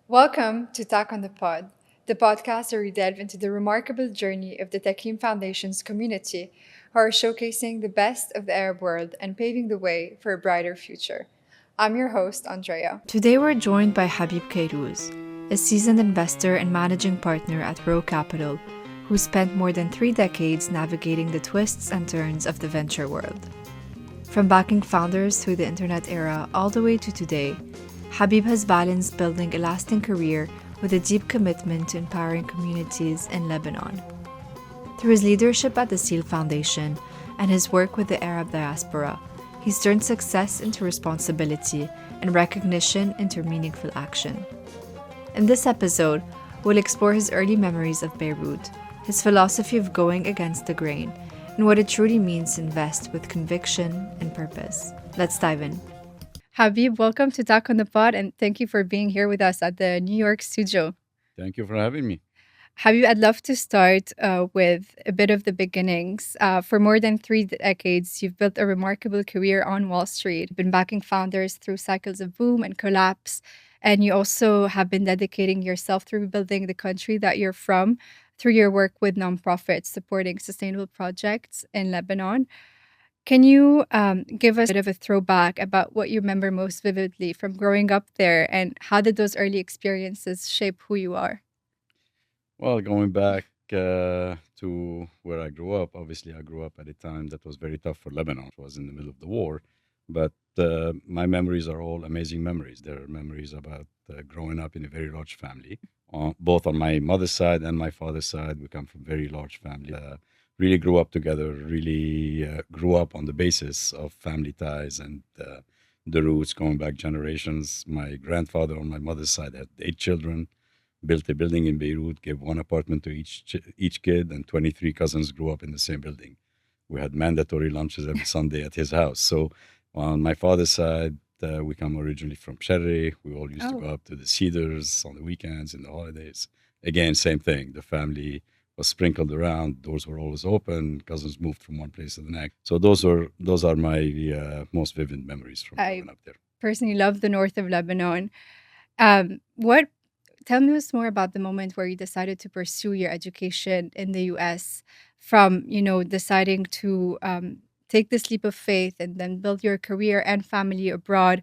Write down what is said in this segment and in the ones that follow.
Welcome to Talk on the Pod, the podcast where we delve into the remarkable journey of the Takim Foundation's community, who are showcasing the best of the Arab world and paving the way for a brighter future. I'm your host, Andrea. Today we're joined by Habib Kairouz, a seasoned investor and managing partner at Rho Capital, who spent more than 3 decades navigating the twists and turns of the venture world. From backing founders through the internet era all the way to today, Habib has balanced building a lasting career with a deep commitment to empowering communities in Lebanon. Through his leadership at the SEAL Foundation and his work with the Arab diaspora, he's turned success into responsibility and recognition into meaningful action. In this episode, we'll explore his early memories of Beirut, his philosophy of going against the grain, and what it truly means to invest with conviction and purpose. Let's dive in. Habib, welcome to Talk on the Pod, and thank you for being here with us at the New York studio. Thank you for having me. Habib, I'd love to start with a bit of the beginnings. For more than 3 decades, you've built a remarkable career on Wall Street, been backing founders through cycles of boom and collapse, and you also have been dedicating yourself to rebuilding the country that you're from through your work with nonprofits supporting sustainable projects in Lebanon. Can you give us a bit of a throwback about what you remember most vividly from growing up there, and how did those early experiences shape who you are? Well, going back to where I grew up, obviously I grew up at a time that was very tough for Lebanon. It was in the middle of the war, but my memories are all amazing memories. They're memories about growing up in a very large family. Both on my mother's side and my father's side, we come from very large family. Really grew up together, really grew up on the basis of family ties and the roots going back generations. My grandfather on my mother's side had 8 children, built a building in Beirut, gave one apartment to each kid, and 23 cousins grew up in the same building. We had mandatory lunches every Sunday at his house. So on my father's side, we come originally from Sherry. We all used to go up to the Cedars on the weekends, in the holidays. Again, same thing. The family was sprinkled around. Doors were always open. Cousins moved from one place to the next. So those are my most vivid memories from I growing up there. personally love the north of Lebanon. What Tell me us more about the moment where you decided to pursue your education in the US, from deciding to take this leap of faith and then build your career and family abroad.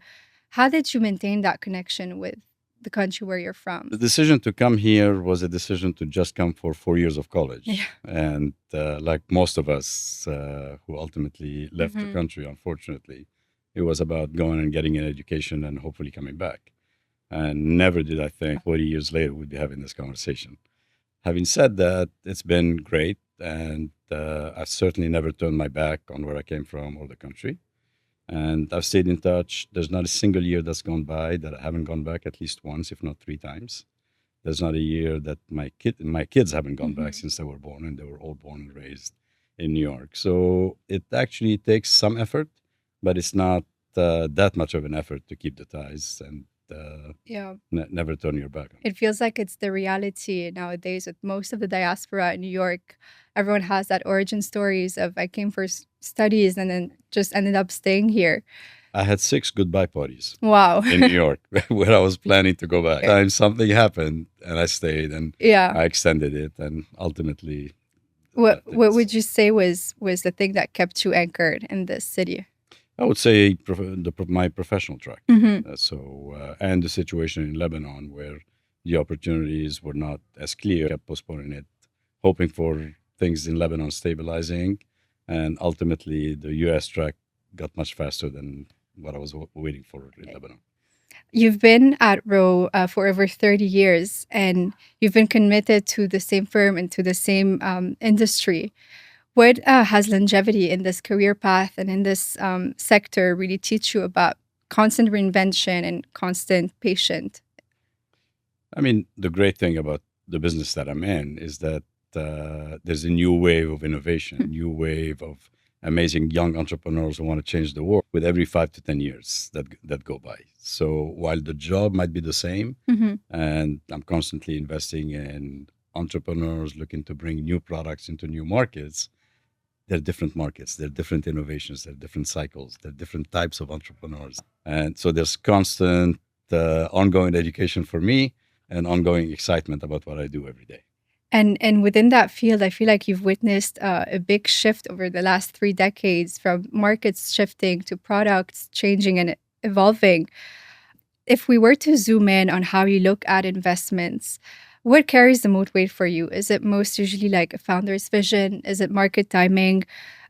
How did you maintain that connection with the country where you're from? The decision to come here was a decision to just come for 4 years of college. Yeah. And like most of us who ultimately left the country, unfortunately, it was about going and getting an education and hopefully coming back. And never did I think 40 years later we'd be having this conversation. Having said that, it's been great. And I've certainly never turned my back on where I came from or the country. And I've stayed in touch. There's not a single year that's gone by that I haven't gone back at least once, if not 3 times. There's not a year that my kids haven't gone back since they were born, and they were all born and raised in New York. So it actually takes some effort, but it's not that much of an effort to keep the ties and Yeah. never turn your back on it. It feels like it's the reality nowadays with most of the diaspora in New York. Everyone has that origin stories of I came for studies and then just ended up staying here. I had 6 goodbye parties Wow. in New York where I was planning to go back. Time something happened and I stayed and Yeah. I extended it, and ultimately What that what is- would you say was the thing that kept you anchored in this city? I would say my professional track. Mm-hmm. And the situation in Lebanon where the opportunities were not as clear, kept postponing it, hoping for things in Lebanon stabilizing, and ultimately the U.S. track got much faster than what I was waiting for in Lebanon. You've been at Rho for over 30 years, and you've been committed to the same firm and to the same industry. What has longevity in this career path and in this sector really teach you about constant reinvention and constant patience? I mean, the great thing about the business that I'm in is that there's a new wave of innovation, new wave of amazing young entrepreneurs who want to change the world with every 5 to 10 years that go by. So while the job might be the same, Mm-hmm. and I'm constantly investing in entrepreneurs looking to bring new products into new markets, they're different markets, they're different innovations, they're different cycles, they're different types of entrepreneurs. And so there's constant ongoing education for me, and ongoing excitement about what I do every day. And within that field, I feel like you've witnessed a big shift over the last 3 decades, from markets shifting to products changing and evolving. If we were to zoom in on how you look at investments, what carries the most weight for you? Is it most usually like a founder's vision? Is it market timing?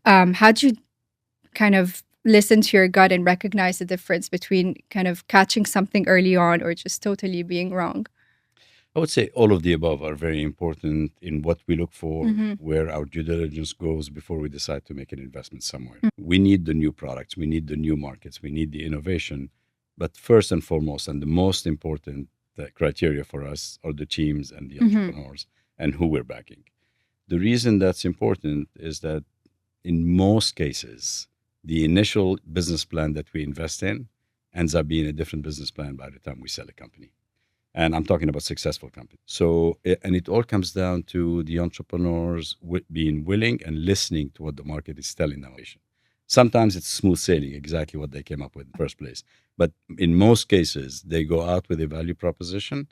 How do you kind of listen to your gut and recognize the difference between kind of catching something early on or just totally being wrong? I would say all of the above are very important in what we look for, Mm-hmm. where our due diligence goes before we decide to make an investment somewhere. We need the new products, we need the new markets, we need the innovation. But first and foremost, and the most important criteria for us are the teams and the Mm-hmm. entrepreneurs and who we're backing. The reason that's important is that in most cases, the initial business plan that we invest in ends up being a different business plan by the time we sell a company. And I'm talking about successful companies. So, and it all comes down to the entrepreneurs being willing and listening to what the market is telling them. Sometimes it's smooth sailing, exactly what they came up with in the first place. But in most cases, they go out with a value proposition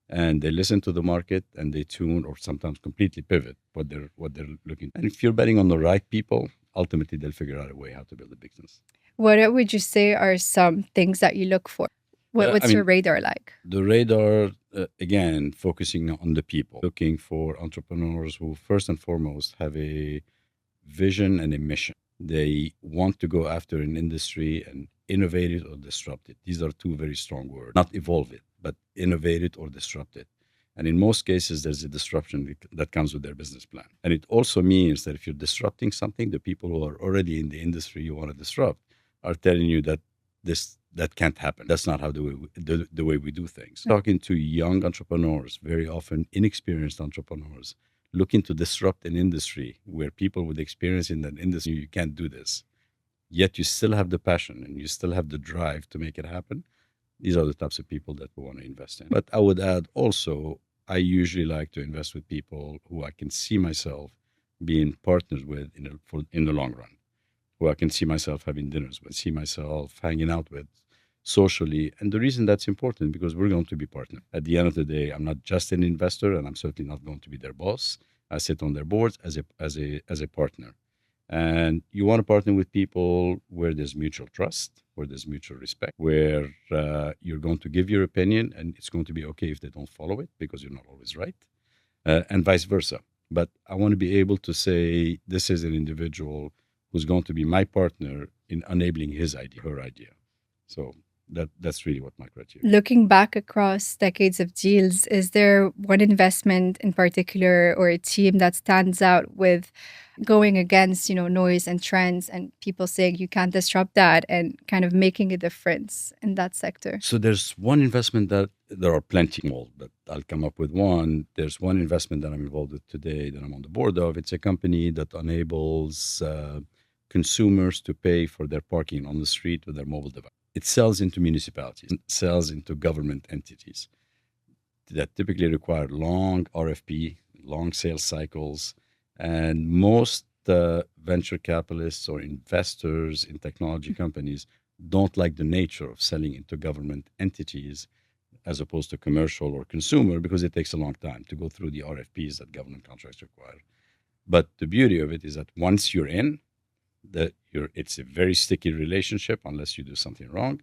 and they listen to the market and they tune or sometimes completely pivot what they're looking. And if you're betting on the right people, ultimately they'll figure out a way how to build a business. What would you say are some things that you look for? What's your radar like? The radar, again, focusing on the people, looking for entrepreneurs who, first and foremost, have a vision and a mission. They want to go after an industry and innovate it or disrupt it. These are two very strong words. Not evolve it, but innovate it or disrupt it. And in most cases, there's a disruption that comes with their business plan. And it also means that if you're disrupting something, the people who are already in the industry you want to disrupt are telling you that that can't happen. That's not how the way we do things. Talking to young entrepreneurs, very often inexperienced entrepreneurs, looking to disrupt an industry where people with experience in that industry, you can't do this. Yet you still have the passion and you still have the drive to make it happen. These are the types of people that we want to invest in. But I would add also, I usually like to invest with people who I can see myself being partners with in the long run, who I can see myself having dinners with, see myself hanging out with socially. And the reason that's important, because we're going to be partners. At the end of the day, I'm not just an investor and I'm certainly not going to be their boss. I sit on their boards as a partner. And you want to partner with people where there's mutual trust, where there's mutual respect, where you're going to give your opinion and it's going to be okay if they don't follow it because you're not always right, and vice versa. But I want to be able to say, this is an individual who's going to be my partner in enabling his idea, her idea. So that's really what my criteria. Looking back across decades of deals, is there one investment in particular or a team that stands out with going against, noise and trends and people saying you can't disrupt that and kind of making a difference in that sector? So there's one investment that there are plenty more, but I'll come up with one. There's one investment that I'm involved with today that I'm on the board of. It's a company that enables consumers to pay for their parking on the street with their mobile device. It sells into municipalities, it sells into government entities that typically require long RFP, long sales cycles. And most venture capitalists or investors in technology companies don't like the nature of selling into government entities as opposed to commercial or consumer because it takes a long time to go through the RFPs that government contracts require. But the beauty of it is that once you're in, it's a very sticky relationship unless you do something wrong.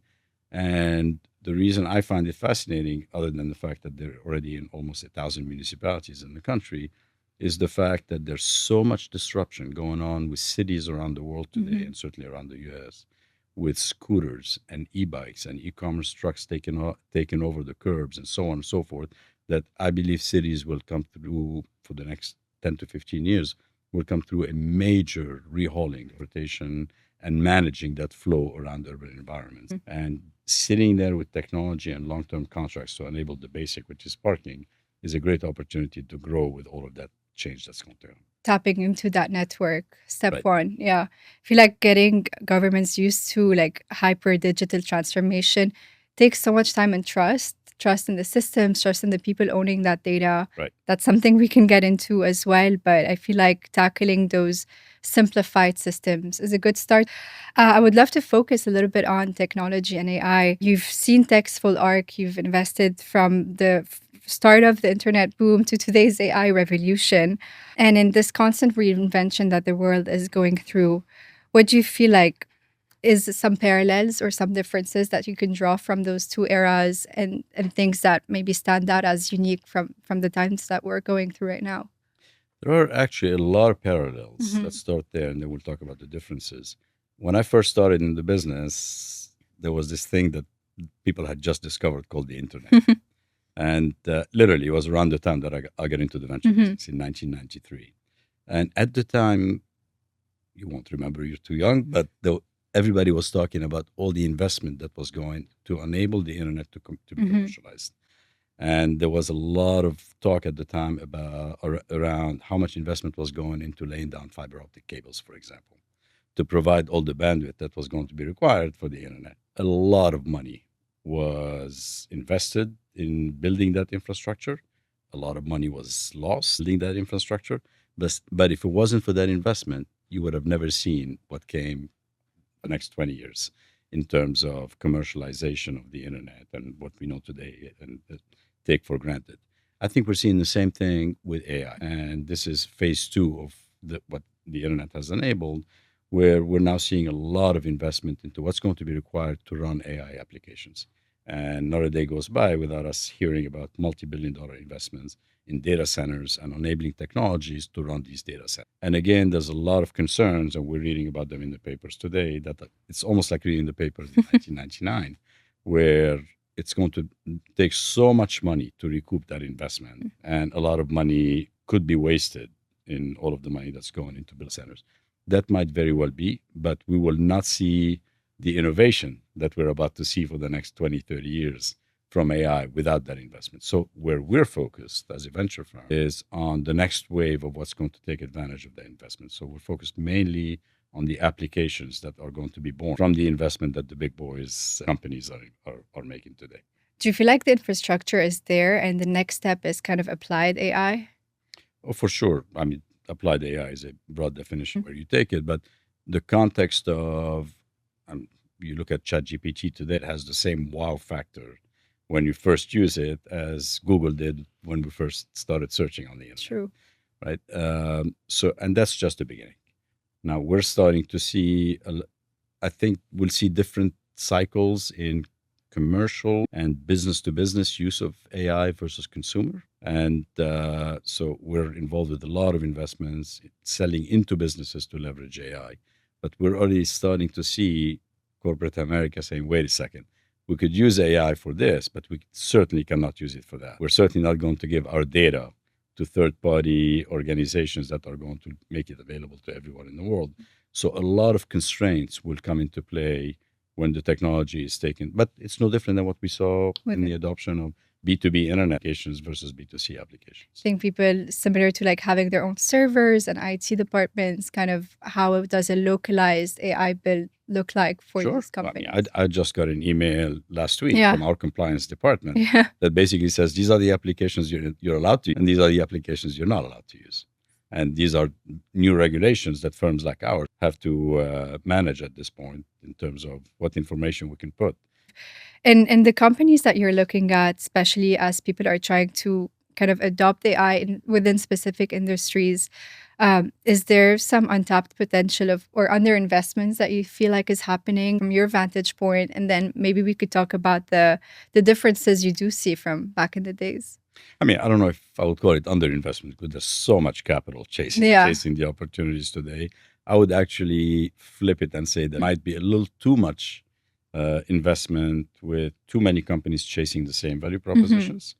And the reason I find it fascinating, other than the fact that they're already in almost 1,000 municipalities in the country, is the fact that there's so much disruption going on with cities around the world today, and certainly around the US, with scooters and e-bikes and e-commerce trucks taking over the curbs and so on and so forth, that I believe cities will come through for the next 10 to 15 years, will come through a major rehauling, rotation, and managing that flow around urban environments. And sitting there with technology and long-term contracts to enable the basic, which is parking, is a great opportunity to grow with all of that change that's going to happen. Tapping into that network, step Right. one. Yeah. I feel like getting governments used to like hyper digital transformation takes so much time and trust in the systems, trust in the people owning that data. Right. That's something we can get into as well. But I feel like tackling those simplified systems is a good start. I would love to focus a little bit on technology and AI. You've seen tech's full arc. You've invested from the start of the internet boom to today's AI revolution. And in this constant reinvention that the world is going through, what do you feel like is some parallels or some differences that you can draw from those two eras, and things that maybe stand out as unique from the times that we're going through right now? There are actually a lot of parallels. Mhm. Let's start there and then we'll talk about the differences. When I first started in the business, there was this thing that people had just discovered called the internet. And literally, it was around the time that I got into the venture business in 1993. And at the time, you won't remember, you're too young, but everybody was talking about all the investment that was going to enable the internet to be commercialized. And there was a lot of talk at the time about around how much investment was going into laying down fiber optic cables, for example, to provide all the bandwidth that was going to be required for the internet. A lot of money was invested in building that infrastructure. A lot of money was lost building that infrastructure. But if it wasn't for that investment, you would have never seen what came the next 20 years in terms of commercialization of the internet and what we know today and take for granted. I think we're seeing the same thing with AI. And this is phase two of what the internet has enabled, where we're now seeing a lot of investment into what's going to be required to run AI applications. And not a day goes by without us hearing about multi-billion-dollar investments in data centers and enabling technologies to run these data centers. And again, there's a lot of concerns, and we're reading about them in the papers today, that it's almost like reading the papers in 1999, where it's going to take so much money to recoup that investment. And a lot of money could be wasted in all of the money that's going into build centers. That might very well be, but we will not see the innovation that we're about to see for the next 20, 30 years from AI without that investment. So where we're focused as a venture firm is on the next wave of what's going to take advantage of that investment. So we're focused mainly on the applications that are going to be born from the investment that the big boys companies are making today. Do you feel like the infrastructure is there and the next step is kind of applied AI? Oh, for sure. I mean, applied AI is a broad definition where you take it, but the context of you look at ChatGPT today, it has the same wow factor when you first use it as Google did when we first started searching on the internet. True. Right. And that's just the beginning. Now we're starting to see, I think we'll see different cycles in commercial and business to business use of AI versus consumer. And so we're involved with a lot of investments selling into businesses to leverage AI. But we're already starting to see corporate America saying, wait a second, we could use AI for this, but we certainly cannot use it for that. We're certainly not going to give our data to third-party organizations that are going to make it available to everyone in the world. So a lot of constraints will come into play when the technology is taken. But it's no different than what we saw in the adoption of B2B internet applications versus B2C applications. I think people similar to like having their own servers and IT departments, kind of how does a localized AI build look like for these companies? I mean, I just got an email last week from our compliance department Yeah. that basically says these are the applications you're allowed to use, and these are the applications you're not allowed to use. And these are new regulations that firms like ours have to manage at this point in terms of what information we can put. And the companies that you're looking at, especially as people are trying to kind of adopt AI within specific industries, is there some untapped potential of or underinvestments that you feel like is happening from your vantage point? And then maybe we could talk about the differences you do see from back in the days. I mean, I don't know if I would call it underinvestment because there's so much capital chasing the opportunities today. I would actually flip it and say there might be a little too much investment with too many companies chasing the same value propositions.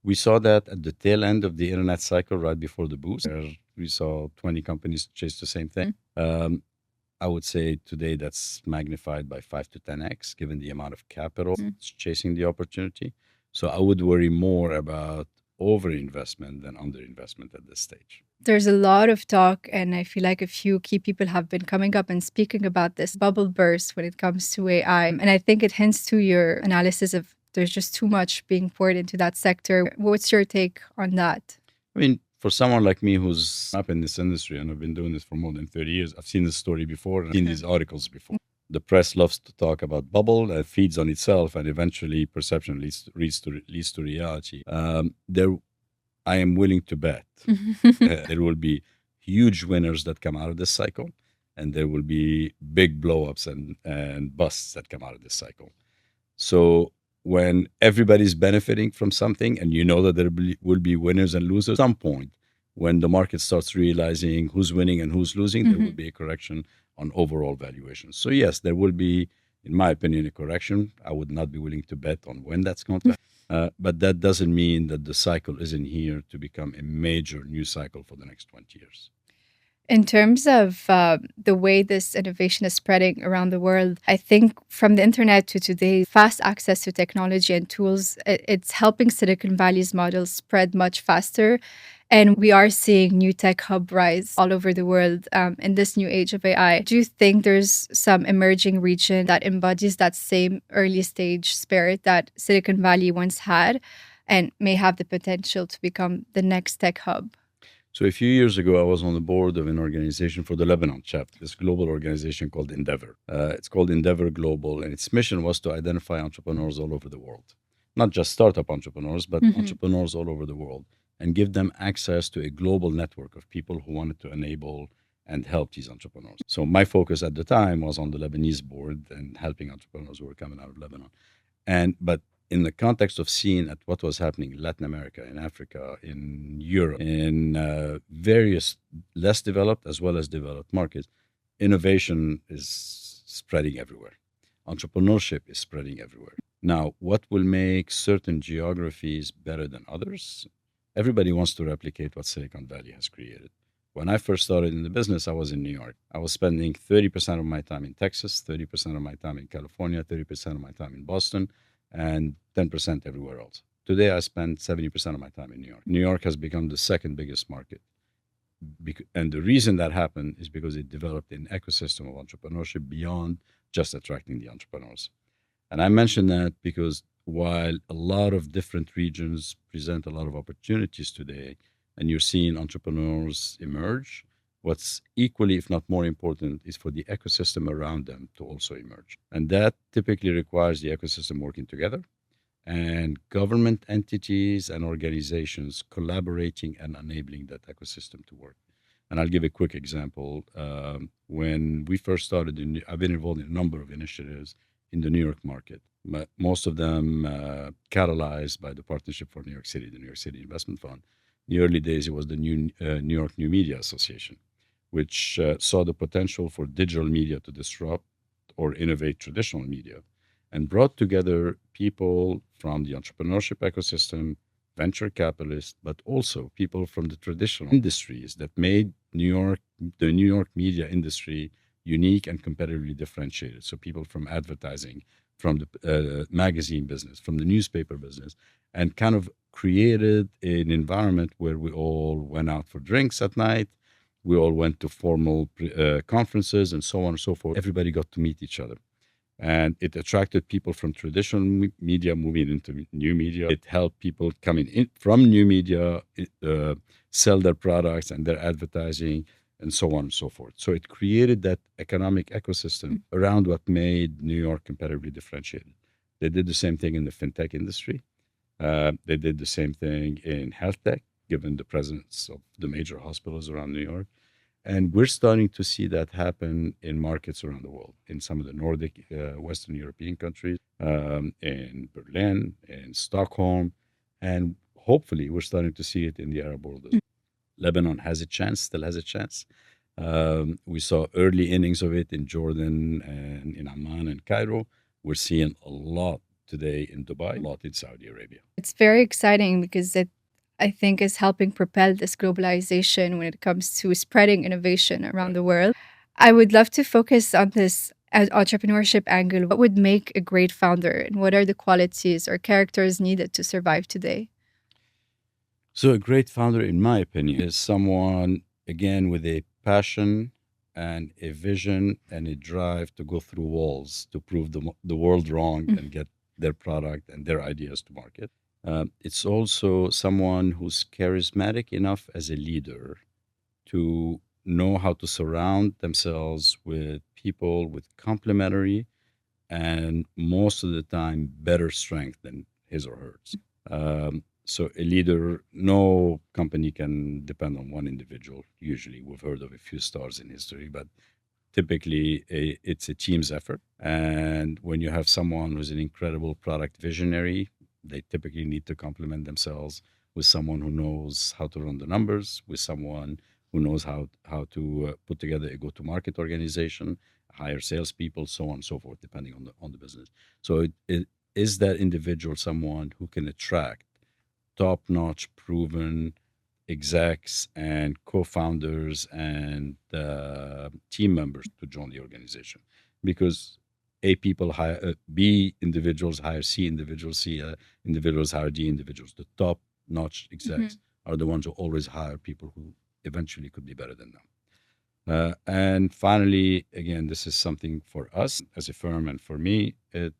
We saw that at the tail end of the internet cycle right before the boost, where we saw 20 companies chase the same thing. I would say today that's magnified by 5 to 10x, given the amount of capital chasing the opportunity. So I would worry more about overinvestment than underinvestment at this stage. There's a lot of talk, and I feel like a few key people have been coming up and speaking about this bubble burst when it comes to AI. And I think it hints to your analysis of there's just too much being poured into that sector. What's your take on that? I mean, for someone like me who's up in this industry and I've been doing this for more than 30 years, I've seen this story before and seen these articles before. The press loves to talk about bubble that feeds on itself, and eventually perception leads to reality. I am willing to bet there will be huge winners that come out of this cycle, and there will be big blowups and busts that come out of this cycle. So when everybody's benefiting from something, and you know that will be winners and losers, at some point, when the market starts realizing who's winning and who's losing, there will be a correction on overall valuations. So yes, there will be, in my opinion, a correction. I would not be willing to bet on when that's going to happen. But that doesn't mean that the cycle isn't here to become a major new cycle for the next 20 years. In terms of the way this innovation is spreading around the world, I think from the internet to today, fast access to technology and tools, it's helping Silicon Valley's models spread much faster. And we are seeing new tech hub rise all over the world in this new age of AI. Do you think there's some emerging region that embodies that same early stage spirit that Silicon Valley once had and may have the potential to become the next tech hub? So a few years ago, I was on the board of an organization for the Lebanon chapter, this global organization called Endeavor. It's called Endeavor Global, and its mission was to identify entrepreneurs all over the world. Not just startup entrepreneurs, but entrepreneurs all over the world, and give them access to a global network of people who wanted to enable and help these entrepreneurs. So my focus at the time was on the Lebanese board and helping entrepreneurs who were coming out of Lebanon. But in the context of seeing at what was happening in Latin America, in Africa, in Europe, in various less developed as well as developed markets, innovation is spreading everywhere. Entrepreneurship is spreading everywhere. Now, what will make certain geographies better than others? Everybody wants to replicate what Silicon Valley has created. When I first started in the business, I was in New York. I was spending 30% of my time in Texas, 30% of my time in California, 30% of my time in Boston, and 10% everywhere else. Today, I spend 70% of my time in New York. New York has become the second biggest market. And the reason that happened is because it developed an ecosystem of entrepreneurship beyond just attracting the entrepreneurs. And I mention that because while a lot of different regions present a lot of opportunities today, and you're seeing entrepreneurs emerge, what's equally, if not more important, is for the ecosystem around them to also emerge. And that typically requires the ecosystem working together and government entities and organizations collaborating and enabling that ecosystem to work. And I'll give a quick example. When we first started, I've been involved in a number of initiatives in the New York market, but most of them catalyzed by the Partnership for New York City, the New York City Investment Fund. In the early days, it was the New York New Media Association, which saw the potential for digital media to disrupt or innovate traditional media, and brought together people from the entrepreneurship ecosystem, venture capitalists, but also people from the traditional industries that made the New York media industry unique and competitively differentiated. So people from advertising, from the magazine business, from the newspaper business, and kind of created an environment where we all went out for drinks at night. We all went to formal conferences and so on and so forth. Everybody got to meet each other. And it attracted people from traditional media moving into new media. It helped people coming in from new media sell their products and their advertising and so on and so forth. So it created that economic ecosystem around what made New York competitively differentiated. They did the same thing in the fintech industry. They did the same thing in health tech, given the presence of the major hospitals around New York. And we're starting to see that happen in markets around the world, in some of the Nordic, Western European countries, in Berlin, in Stockholm, and hopefully we're starting to see it in the Arab world as well. Lebanon has a chance, still has a chance. We saw early innings of it in Jordan and in Amman and Cairo. We're seeing a lot today in Dubai, a lot in Saudi Arabia. It's very exciting because I think is helping propel this globalization when it comes to spreading innovation around the world. I would love to focus on this entrepreneurship angle. What would make a great founder, and what are the qualities or characters needed to survive today? So a great founder, in my opinion, is someone, again, with a passion and a vision and a drive to go through walls to prove the world wrong and get their product and their ideas to market. It's also someone who's charismatic enough as a leader to know how to surround themselves with people with complementary and most of the time better strength than his or hers. So a leader, no company can depend on one individual. Usually, we've heard of a few stars in history, but typically it's a team's effort. And when you have someone who's an incredible product visionary, they typically need to complement themselves with someone who knows how to run the numbers, with someone who knows how to put together a go-to-market organization, hire salespeople, so on and so forth, depending on the business. So it is that individual someone who can attract top-notch, proven execs and co-founders and team members to join the organization, because A people hire B individuals hire C individuals, C individuals hire D individuals. The top-notch execs are the ones who always hire people who eventually could be better than them. And finally, again, this is something for us as a firm, and for me, it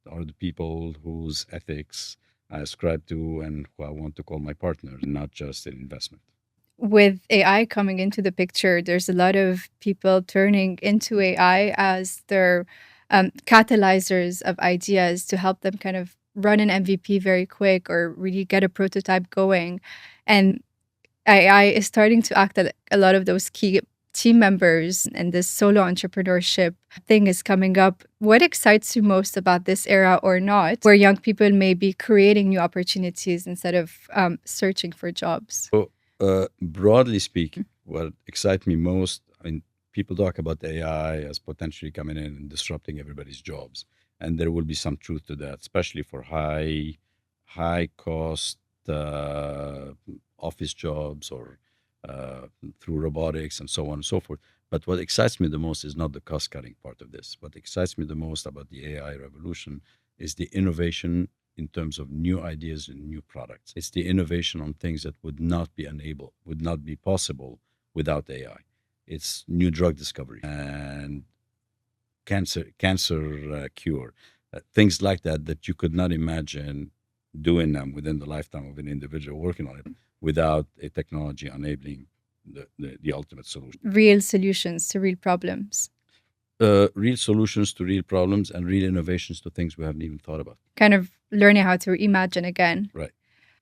are the people whose ethics I ascribe to and who I want to call my partners, not just an investment. With AI coming into the picture, there's a lot of people turning into AI as their catalyzers of ideas to help them kind of run an MVP very quick or really get a prototype going. And AI is starting to act like a lot of those key team members, and this solo entrepreneurship thing is coming up. What excites you most about this era or not, where young people may be creating new opportunities instead of searching for jobs? So, broadly speaking, what excites me most, I mean, people talk about AI as potentially coming in and disrupting everybody's jobs, and there will be some truth to that, especially for high cost office jobs or through robotics and so on and so forth. But what excites me the most is not the cost cutting part of this. What excites me the most about the AI revolution is the innovation in terms of new ideas and new products. It's the innovation on things that would not be possible without AI. It's new drug discovery and cancer cure, things like that you could not imagine doing them within the lifetime of an individual working on it without a technology enabling the ultimate solution. Real solutions to real problems. Real solutions to real problems and real innovations to things we haven't even thought about. Kind of learning how to imagine again. Right.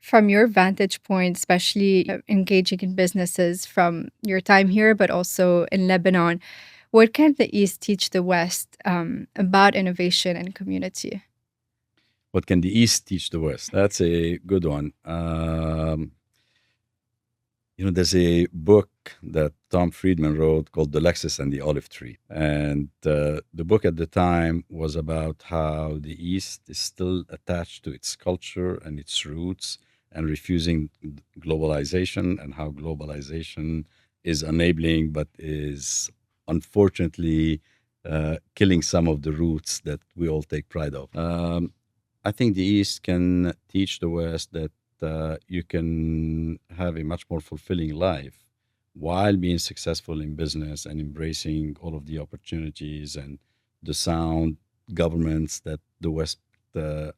From your vantage point, especially engaging in businesses from your time here, but also in Lebanon, what can the East teach the West about innovation and community? What can the East teach the West? That's a good one. There's a book that Tom Friedman wrote called The Lexus and the Olive Tree. And the book at the time was about how the East is still attached to its culture and its roots and refusing globalization, and how globalization is enabling but is unfortunately killing some of the roots that we all take pride of. I think the East can teach the West that you can have a much more fulfilling life while being successful in business and embracing all of the opportunities and the sound governments that the West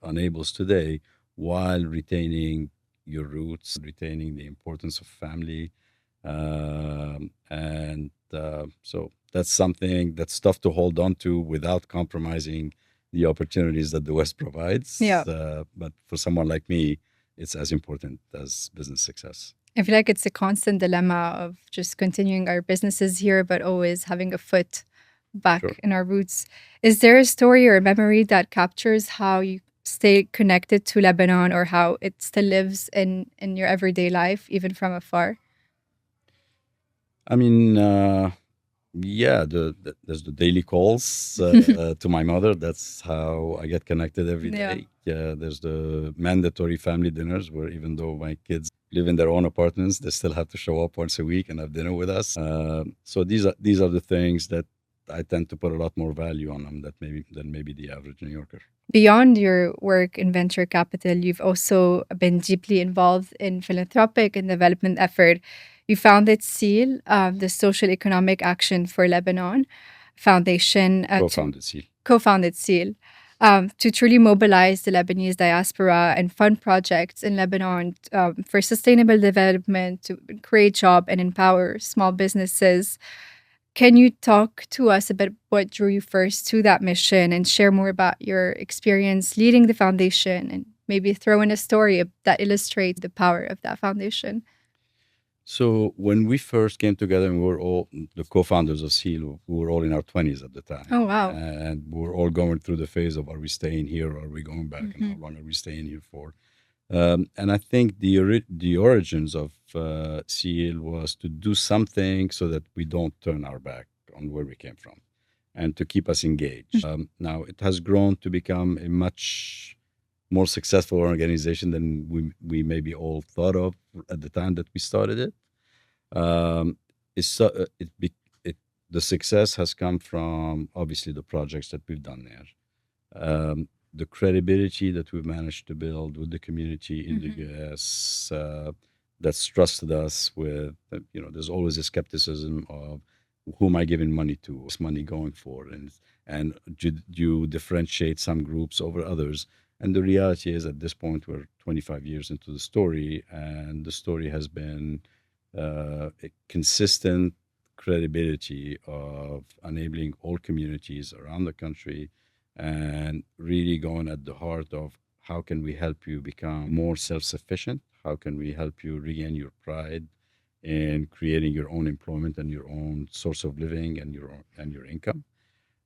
enables today, while retaining your roots, retaining the importance of family. So that's something that's tough to hold on to without compromising the opportunities that the West provides. Yeah. But for someone like me, it's as important as business success. I feel like it's a constant dilemma of just continuing our businesses here, but always having a foot back in our roots. Is there a story or a memory that captures how you stay connected to Lebanon, or how it still lives in your everyday life, even from afar? I mean, yeah, there's the daily calls to my mother. That's how I get connected every day. Yeah, there's the mandatory family dinners where, even though my kids live in their own apartments, they still have to show up once a week and have dinner with us. So these are the things that I tend to put a lot more value on them than maybe the average New Yorker. Beyond your work in venture capital, you've also been deeply involved in philanthropic and development effort. You founded SEAL, the Social Economic Action for Lebanon Foundation. Co-founded SEAL. Co-founded SEAL. to truly mobilize the Lebanese diaspora and fund projects in Lebanon for sustainable development, to create job and empower small businesses. Can you talk to us about what drew you first to that mission and share more about your experience leading the foundation and maybe throw in a story that illustrates the power of that foundation? So when we first came together, and we were all the co-founders of Seal, we were all in our 20s at the Oh, time, wow. and we were all going through the phase of, are we staying here, or are we going back, and how Hmm. long are we staying here for? And I think the origins of Seal was to do something so that we don't turn our back on where we came from, and to keep us engaged. Now it has grown to become a much more successful organization than we maybe all thought of at the time that we started it. Um, it's so, it the success has come from obviously the projects that we've done there, the credibility that we've managed to build with the community in the Hmm. U.S. That's trusted us with. There's always a skepticism of who am I giving money to, what's money going for, and do you differentiate some groups over others? And the reality is, at this point, we're 25 years into the story, and the story has been a consistent credibility of enabling all communities around the country and really going at the heart of how can we help you become more self-sufficient? How can we help you regain your pride in creating your own employment and your own source of living and your income?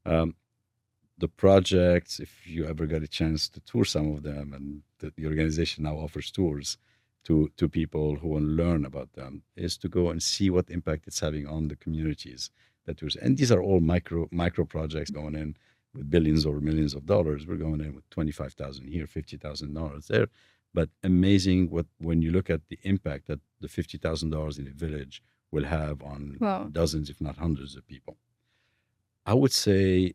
Um, the projects, if you ever got a chance to tour some of them, and the organization now offers tours to people who want to learn about them, is to go and see what impact it's having on the communities that we're. And these are all micro projects going in with billions or millions of dollars. We're going in with 25,000 here, $50,000 there, but amazing what when you look at the impact that the $50,000 in a village will have on Wow. dozens, if not hundreds, of people. I would say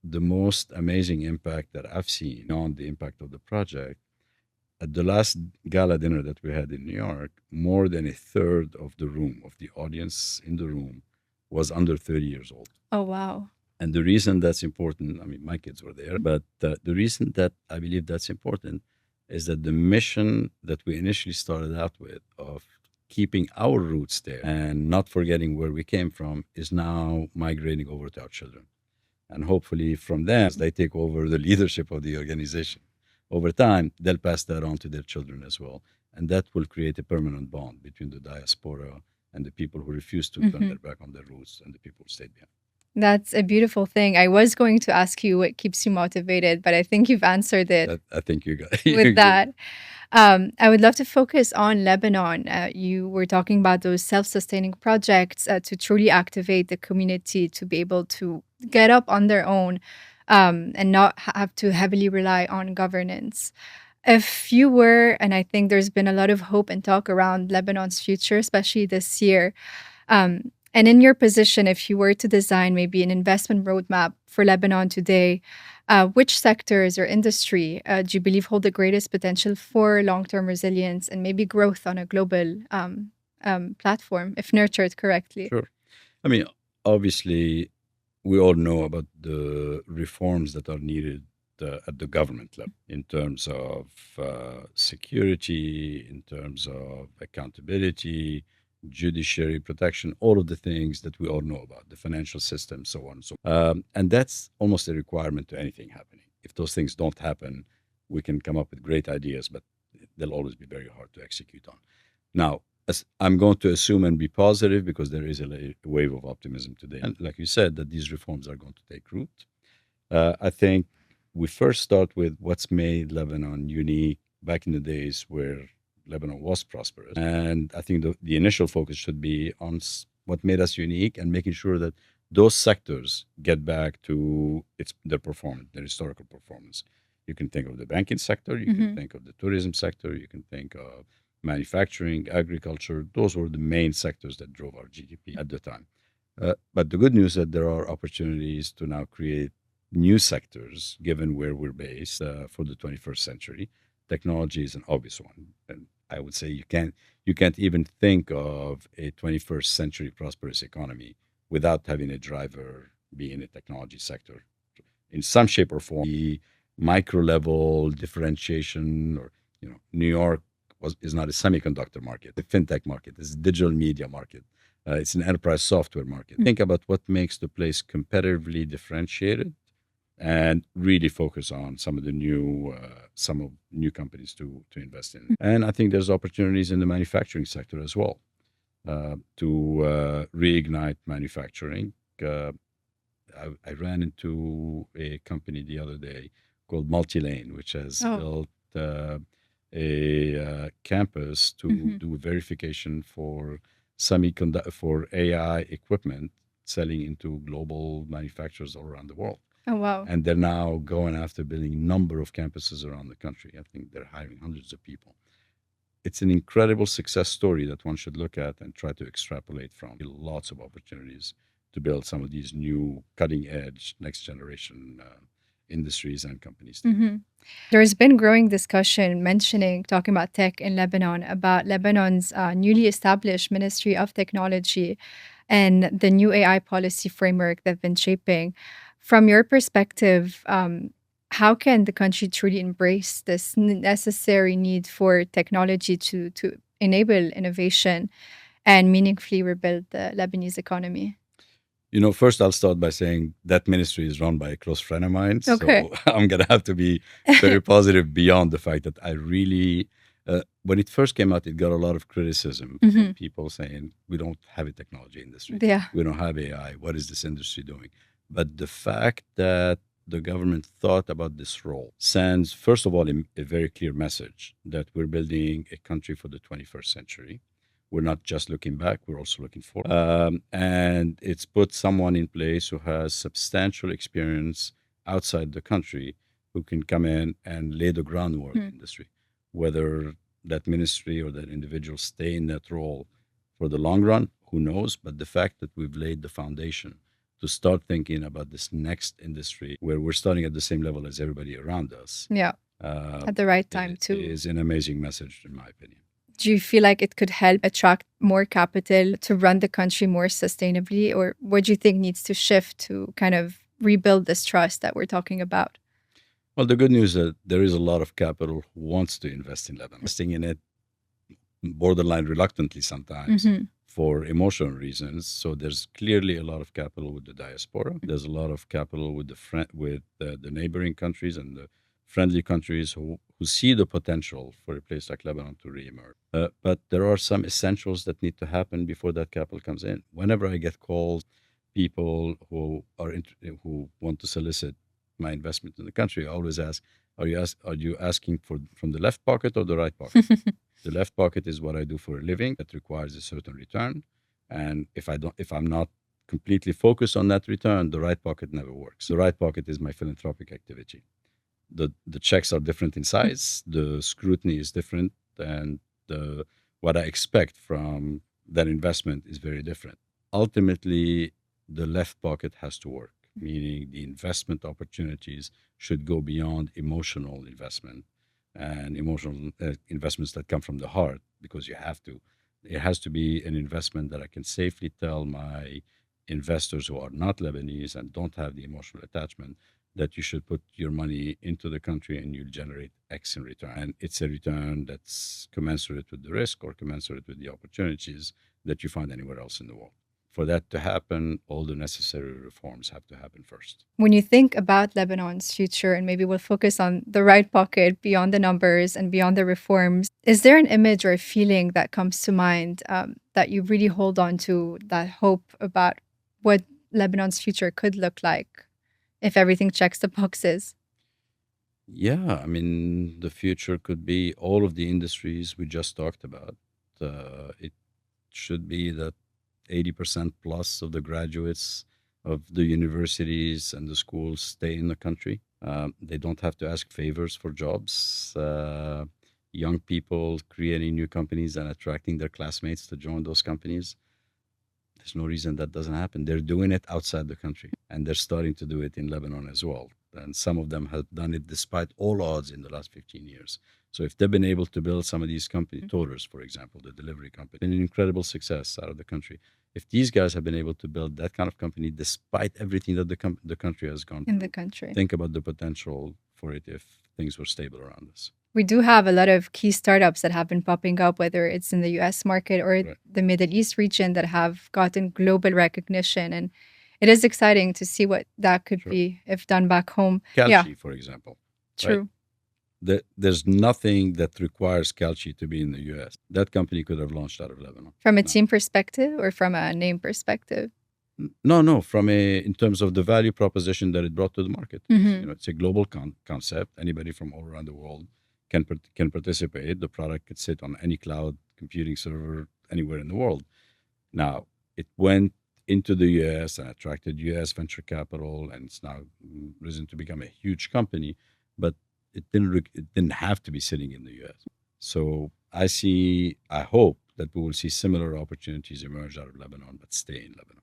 the most amazing impact that I've seen on the impact of the project at the last gala dinner that we had in New York, more than a third of the room, of the audience in the room, was under 30 years old. Oh, wow. And the reason that's important, I mean, my kids were there, but the reason that I believe that's important is that the mission that we initially started out with of keeping our roots there and not forgetting where we came from is now migrating over to our children. And hopefully from them, as they take over the leadership of the organization, over time, they'll pass that on to their children as well. And that will create a permanent bond between the diaspora and the people who refuse to turn Hmm. their back on their roots and the people who stayed behind. That's a beautiful thing. I was going to ask you what keeps you motivated, but I think you've answered it That I think you got. with that. I would love to focus on Lebanon. You were talking about those self sustaining projects to truly activate the community to be able to get up on their own and not have to heavily rely on governance. If you were, and I think there's been a lot of hope and talk around Lebanon's future, especially this year. And in your position, if you were to design maybe an investment roadmap for Lebanon today, which sectors or industry do you believe hold the greatest potential for long term resilience and maybe growth on a global platform if nurtured correctly? Sure. I mean, obviously, we all know about the reforms that are needed at the government level in terms of security, in terms of accountability, judiciary protection, all of the things that we all know about, the financial system, so on and so on. And that's almost a requirement to anything happening. If those things don't happen, we can come up with great ideas, but they'll always be very hard to execute on. Now, I'm going to assume and be positive because there is a wave of optimism today. And like you said, that these reforms are going to take root. I think we first start with what's made Lebanon unique back in the days where Lebanon was prosperous. And I think the initial focus should be on what made us unique and making sure that those sectors get back to their performance, their historical performance. You can think of the banking sector, you can think of the tourism sector, you can think of manufacturing, agriculture. Those were the main sectors that drove our GDP at the time. But the good news is that there are opportunities to now create new sectors, given where we're based for the 21st century. Technology is an obvious one, and I would say you can't even think of a 21st century prosperous economy without having a driver be in a technology sector in some shape or form. micro level differentiation, or New York is not a semiconductor market, a fintech market, it's a digital media market, it's an enterprise software market. Think about what makes the place competitively differentiated, and really focus on some of new companies to invest in. And I think there's opportunities in the manufacturing sector as well, to reignite manufacturing. I ran into a company the other day called Multilane, which has built a campus to do verification for for AI equipment, selling into global manufacturers all around the world. Oh, wow. And they're now going after building a number of campuses around the country. I think they're hiring hundreds of people. It's an incredible success story that one should look at and try to extrapolate from. Lots of opportunities to build some of these new cutting edge next generation industries and companies. There's been growing discussion talking about tech in Lebanon, about Lebanon's newly established Ministry of Technology and the new AI policy framework they've been shaping. From your perspective, how can the country truly embrace this necessary need for technology to enable innovation and meaningfully rebuild the Lebanese economy? First I'll start by saying that ministry is run by a close friend of mine. Okay. So I'm going to have to be very positive beyond the fact that I really, when it first came out, it got a lot of criticism from people saying, we don't have a technology industry. Yeah. We don't have AI. What is this industry doing? But the fact that the government thought about this role sends, first of all, a very clear message that we're building a country for the 21st century. We're not just looking back, we're also looking forward. And it's put someone in place who has substantial experience outside the country, who can come in and lay the groundwork in the industry. Whether that ministry or that individual stay in that role for the long run, who knows? But the fact that we've laid the foundation to start thinking about this next industry, where we're starting at the same level as everybody around us. Yeah. At the right time, too. Is an amazing message, in my opinion. Do you feel like it could help attract more capital to run the country more sustainably? Or what do you think needs to shift to kind of rebuild this trust that we're talking about? Well, the good news is that there is a lot of capital who wants to invest in Lebanon, investing in it borderline reluctantly sometimes for emotional reasons. So there's clearly a lot of capital with the diaspora. There's a lot of capital with the neighboring countries and the friendly countries who see the potential for a place like Lebanon to reemerge. But there are some essentials that need to happen before that capital comes in. Whenever I get calls, people who want to solicit my investment in the country, I always ask, are you asking from the left pocket or the right pocket? The left pocket is what I do for a living that requires a certain return. And if I'm not completely focused on that return, the right pocket never works. The right pocket is my philanthropic activity. The checks are different in size, the scrutiny is different, and what I expect from that investment is very different. Ultimately, the left pocket has to work, meaning the investment opportunities should go beyond emotional investment and emotional investments that come from the heart, because it has to be an investment that I can safely tell my investors who are not Lebanese and don't have the emotional attachment that you should put your money into the country and you'll generate X in return. And it's a return that's commensurate with the risk or commensurate with the opportunities that you find anywhere else in the world. For that to happen, all the necessary reforms have to happen first. When you think about Lebanon's future, and maybe we'll focus on the right pocket beyond the numbers and beyond the reforms, is there an image or a feeling that comes to mind that you really hold on to, that hope about what Lebanon's future could look like if everything checks the boxes? Yeah, I mean, the future could be all of the industries we just talked about. It should be that 80% plus of the graduates of the universities and the schools stay in the country. They don't have to ask favors for jobs. Young people creating new companies and attracting their classmates to join those companies. There's no reason that doesn't happen. They're doing it outside the country, and they're starting to do it in Lebanon as well. And some of them have done it despite all odds in the last 15 years. So if they've been able to build some of these companies, Toters, for example, the delivery company, an incredible success out of the country. If these guys have been able to build that kind of company despite everything that the country has gone In through, the country. think about the potential for it if things were stable around us. We do have a lot of key startups that have been popping up, whether it's in the US market or Right. the Middle East region, that have gotten global recognition. And it is exciting to see what that could Sure. be if done back home. Calci, for example. True. There's nothing that requires Calci to be in the US. That company could have launched out of Lebanon. From a No. team perspective or from a name perspective? No, in terms of the value proposition that it brought to the market. Mhm. It's a global concept. Anybody from all around the world can participate. The product could sit on any cloud computing server anywhere in the world. Now, it went into the US and attracted US venture capital, and it's now risen to become a huge company, but it didn't have to be sitting in the US. So I hope that we will see similar opportunities emerge out of Lebanon, but stay in Lebanon.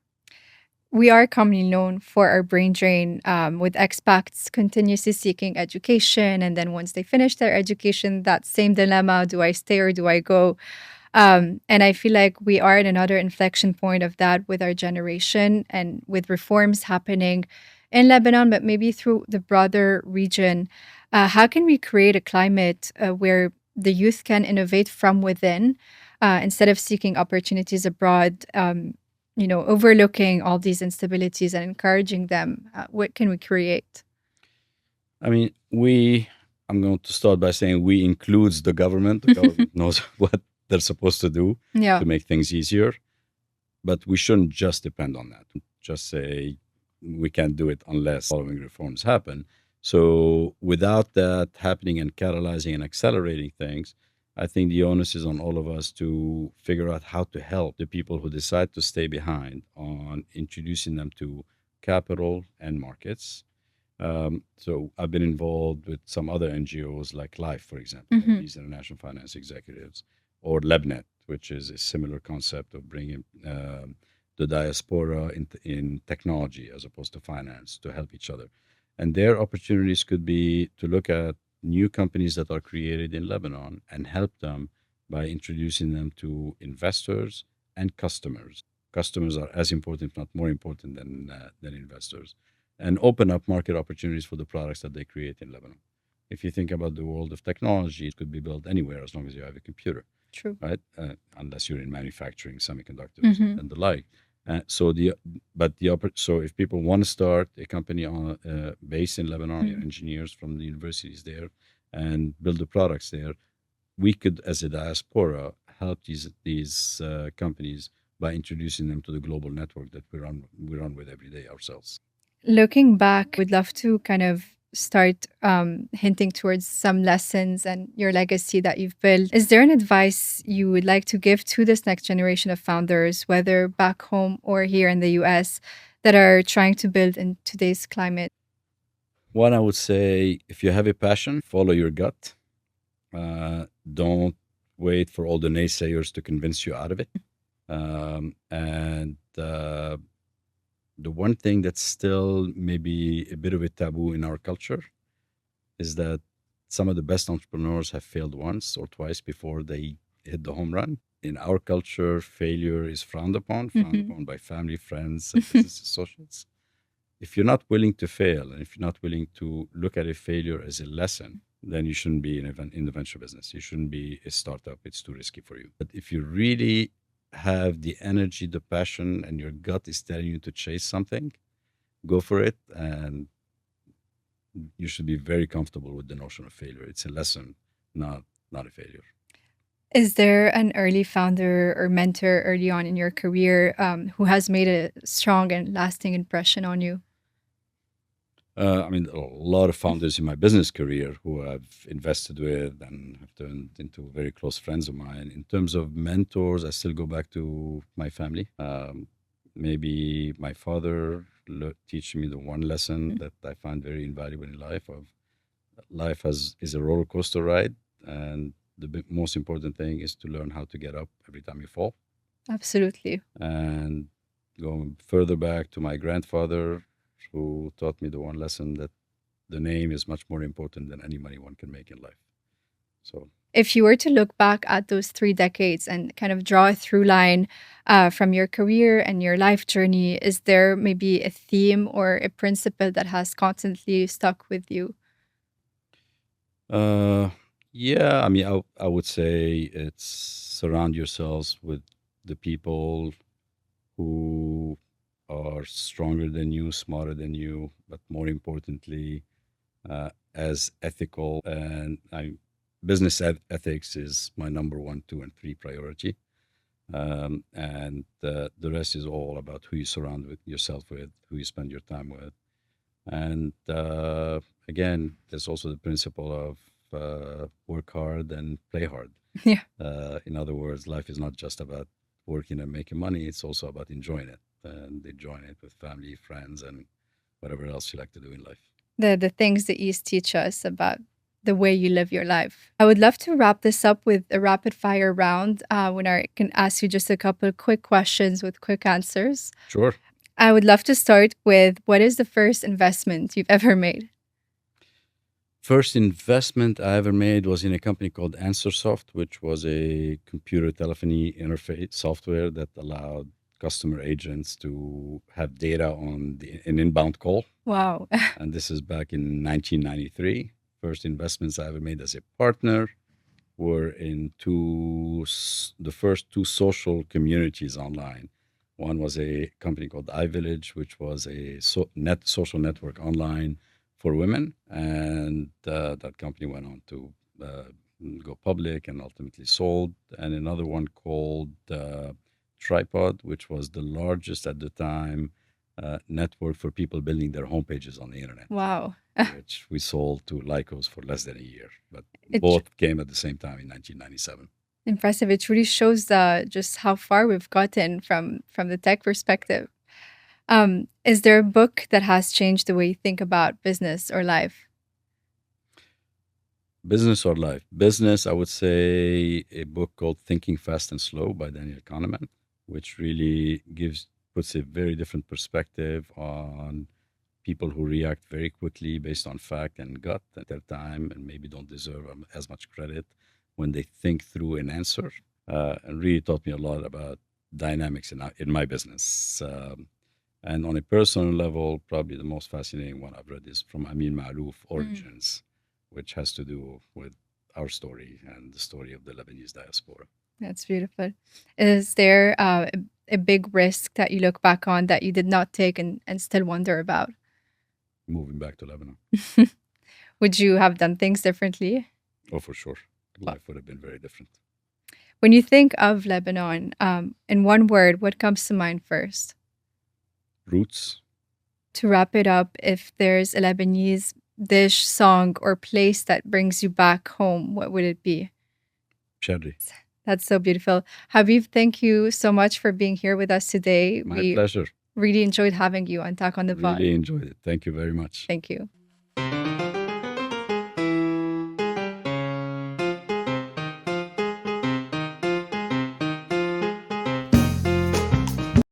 We are commonly known for our brain drain, with expats continuously seeking education. And then once they finish their education, that same dilemma, do I stay or do I go? And I feel like we are at another inflection point of that with our generation and with reforms happening in Lebanon, but maybe through the broader region. How can we create a climate where the youth can innovate from within instead of seeking opportunities abroad? Overlooking all these instabilities and encouraging them. What can we create? I mean, I'm going to start by saying we includes the government. The government knows what they're supposed to do Yeah. to make things easier, but we shouldn't just depend on that. Just say we can't do it unless following reforms happen. So without that happening and catalyzing and accelerating things, I think the onus is on all of us to figure out how to help the people who decide to stay behind on introducing them to capital and markets. So I've been involved with some other NGOs like LIFE, for example, Mhm. these International Finance Executives, or LebNet, which is a similar concept of bringing the diaspora in technology as opposed to finance to help each other. And their opportunities could be to look at new companies that are created in Lebanon and help them by introducing them to investors and customers. Customers are as important, if not more important, than investors, and open up market opportunities for the products that they create in Lebanon. If you think about the world of technology, it could be built anywhere as long as you have a computer. True. Right? Unless you're in manufacturing, semiconductors, Mhm. and the like. So if people want to start a company on based in Lebanon, Mhm. engineers from the universities there, and build the products there, we could, as a diaspora, help these companies by introducing them to the global network that we run with every day ourselves. Looking back, we'd love to kind of start hinting towards some lessons and your legacy that you've built. Is there an advice you would like to give to this next generation of founders, whether back home or here in the US, that are trying to build in today's climate? One, I would say, if you have a passion, follow your gut. Don't wait for all the naysayers to convince you out of it. And the one thing that's still maybe a bit of a taboo in our culture is that some of the best entrepreneurs have failed once or twice before they hit the home run. In our culture, failure is frowned upon by family, friends, and business associates. If you're not willing to fail, and if you're not willing to look at a failure as a lesson, then you shouldn't be in the venture business. You shouldn't be a startup. It's too risky for you. But if you really have the energy, the passion, and your gut is telling you to chase something, go for it. And you should be very comfortable with the notion of failure. It's a lesson, not a failure. Is there an early founder or mentor early on in your career who has made a strong and lasting impression on you? I mean, a lot of founders in my business career who I've invested with and have turned into very close friends of mine. In terms of mentors, I still go back to my family. Maybe my father teaching me the one lesson that I find very invaluable in life: of life is a roller coaster ride, and the most important thing is to learn how to get up every time you fall. Absolutely. And going further back to my grandfather, who taught me the one lesson that the name is much more important than any money one can make in life. So, If you were to look back at those 3 decades and kind of draw a through line from your career and your life journey, is there maybe a theme or a principle that has constantly stuck with you? Uh, yeah, I mean, I would say it's surround yourselves with the people who are stronger than you, smarter than you, but more importantly, as ethical. And business ethics is my number one, two, and three priority. And the rest is all about who you surround with yourself with, who you spend your time with. And again, there's also the principle of work hard and play hard. Yeah. In other words, life is not just about working and making money, it's also about enjoying it and enjoying it with family, friends, and whatever else you like to do in life. The things that East teach us about the way you live your life. I would love to wrap this up with a rapid fire round when I can ask you just a couple of quick questions with quick answers. Sure. I would love to start with what is the first investment you've ever made? First investment I ever made was in a company called AnswerSoft, which was a computer telephony interface software that allowed customer agents to have data on an inbound call. Wow. And this is back in 1993. First investments I ever made as a partner were in the first two social communities online. One was a company called iVillage, which was a social network online for women, and that company went on to go public and ultimately sold. And another one called Tripod, which was the largest at the time network for people building their homepages on the internet. Wow. Which we sold to Lycos for less than a year, but It both came at the same time in 1997. Impressive. It really shows just how far we've gotten from the tech perspective. Is there a book that has changed the way you think about business or life? Business or life? Business, I would say a book called Thinking Fast and Slow by Daniel Kahneman, which really puts a very different perspective on people who react very quickly based on fact and gut at their time and maybe don't deserve as much credit when they think through an answer. And really taught me a lot about dynamics in my business. And on a personal level, probably the most fascinating one I've read is from Amin Makhlouf, Origins, which has to do with our story and the story of the Lebanese diaspora. That's beautiful. Is there a big risk that you look back on that you did not take and still wonder about? Moving back to Lebanon. Would you have done things differently? Oh, for sure. Life would have been very different. When you think of Lebanon, in one word, what comes to mind first? Roots. To wrap it up, if there's a Lebanese dish, song, or place that brings you back home, what would it be? Sherry. That's so beautiful. Habib, thank you so much for being here with us today. My pleasure. Really enjoyed having you on Talk on the Pod. Really enjoyed it. Thank you very much. Thank you.